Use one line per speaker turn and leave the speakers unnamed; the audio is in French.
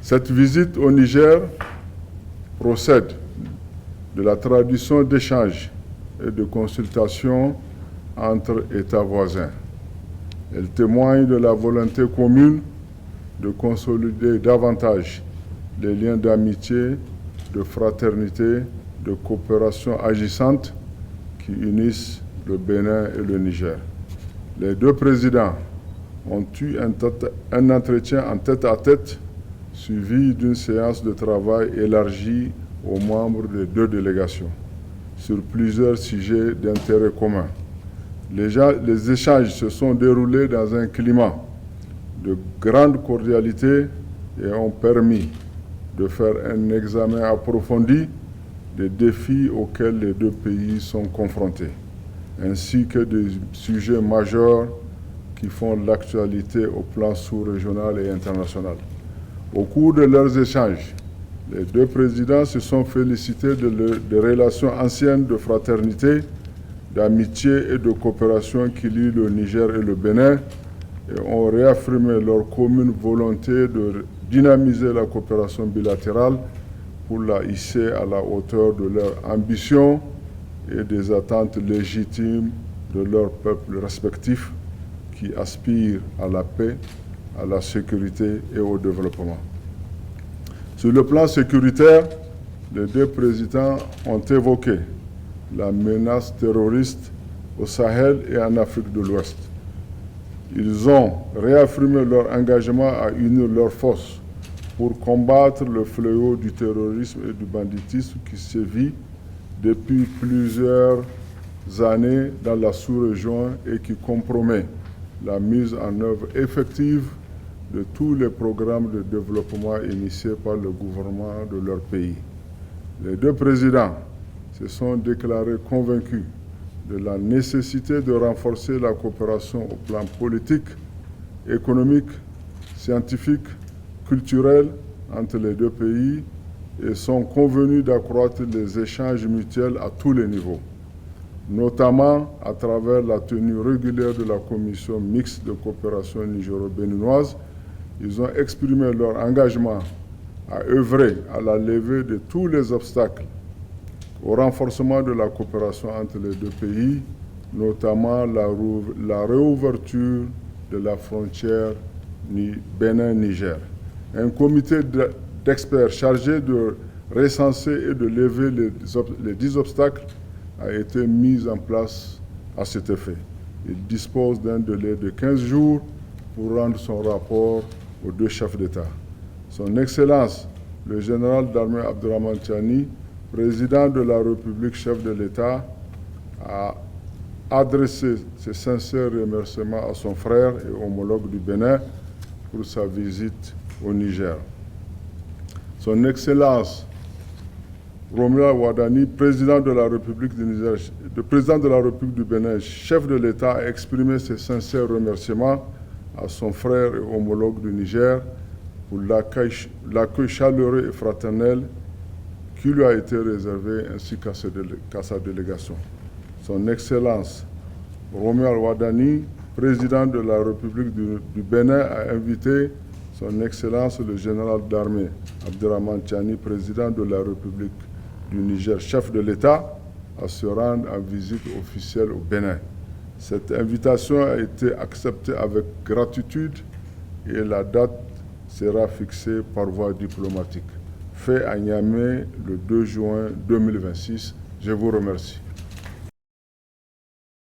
Cette visite au Niger procède de la tradition d'échange et de consultation entre États voisins. Elle témoigne de la volonté commune de consolider davantage les liens d'amitié, de fraternité, de coopération agissante qui unissent le Bénin et le Niger. Les deux présidents ont eu un entretien en tête-à-tête suivi d'une séance de travail élargie aux membres des deux délégations sur plusieurs sujets d'intérêt commun. Les échanges se sont déroulés dans un climat de grande cordialité et ont permis de faire un examen approfondi des défis auxquels les deux pays sont confrontés, ainsi que des sujets majeurs qui font l'actualité au plan sous-régional et international. Au cours de leurs échanges, les deux présidents se sont félicités des relations anciennes de fraternité, d'amitié et de coopération qui lient le Niger et le Bénin et ont réaffirmé leur commune volonté de dynamiser la coopération bilatérale pour la hisser à la hauteur de leurs ambitions et des attentes légitimes de leurs peuples respectifs qui aspirent à la paix, à la sécurité et au développement. Sur le plan sécuritaire, les deux présidents ont évoqué la menace terroriste au Sahel et en Afrique de l'Ouest. Ils ont réaffirmé leur engagement à unir leurs forces pour combattre le fléau du terrorisme et du banditisme qui sévit depuis plusieurs années dans la sous-région et qui compromet la mise en œuvre effective de tous les programmes de développement initiés par le gouvernement de leur pays. Les deux présidents se sont déclarés convaincus de la nécessité de renforcer la coopération au plan politique, économique, scientifique, culturel entre les deux pays et sont convenus d'accroître les échanges mutuels à tous les niveaux, notamment à travers la tenue régulière de la commission mixte de coopération nigéro-béninoise. Ils ont exprimé leur engagement à œuvrer à la levée de tous les obstacles au renforcement de la coopération entre les deux pays, notamment la réouverture de la frontière Bénin-Niger. Un comité d'experts chargé de recenser et de lever les 10 obstacles a été mis en place à cet effet. Il dispose d'un délai de 15 jours pour rendre son rapport aux deux chefs d'État. Son Excellence, le général d'armée Abdourahmane Tiani, président de la République, chef de l'État, a adressé ses sincères remerciements à son frère et homologue du Bénin pour sa visite au Niger. Son Excellence Romuald Wadani, président de la République du Niger, président de la République du Bénin, chef de l'État, a exprimé ses sincères remerciements à son frère et homologue du Niger pour l'accueil chaleureux et fraternel qui lui a été réservé ainsi qu'à sa délégation. Son Excellence Romuald Wadani, président de la République du Bénin, a invité son Excellence le général d'armée Abdourahmane Tiani, président de la République du Niger, chef de l'État, à se rendre en visite officielle au Bénin. Cette invitation a été acceptée avec gratitude et la date sera fixée par voie diplomatique. Fait à Niamey le 2 juin 2026. Je vous remercie.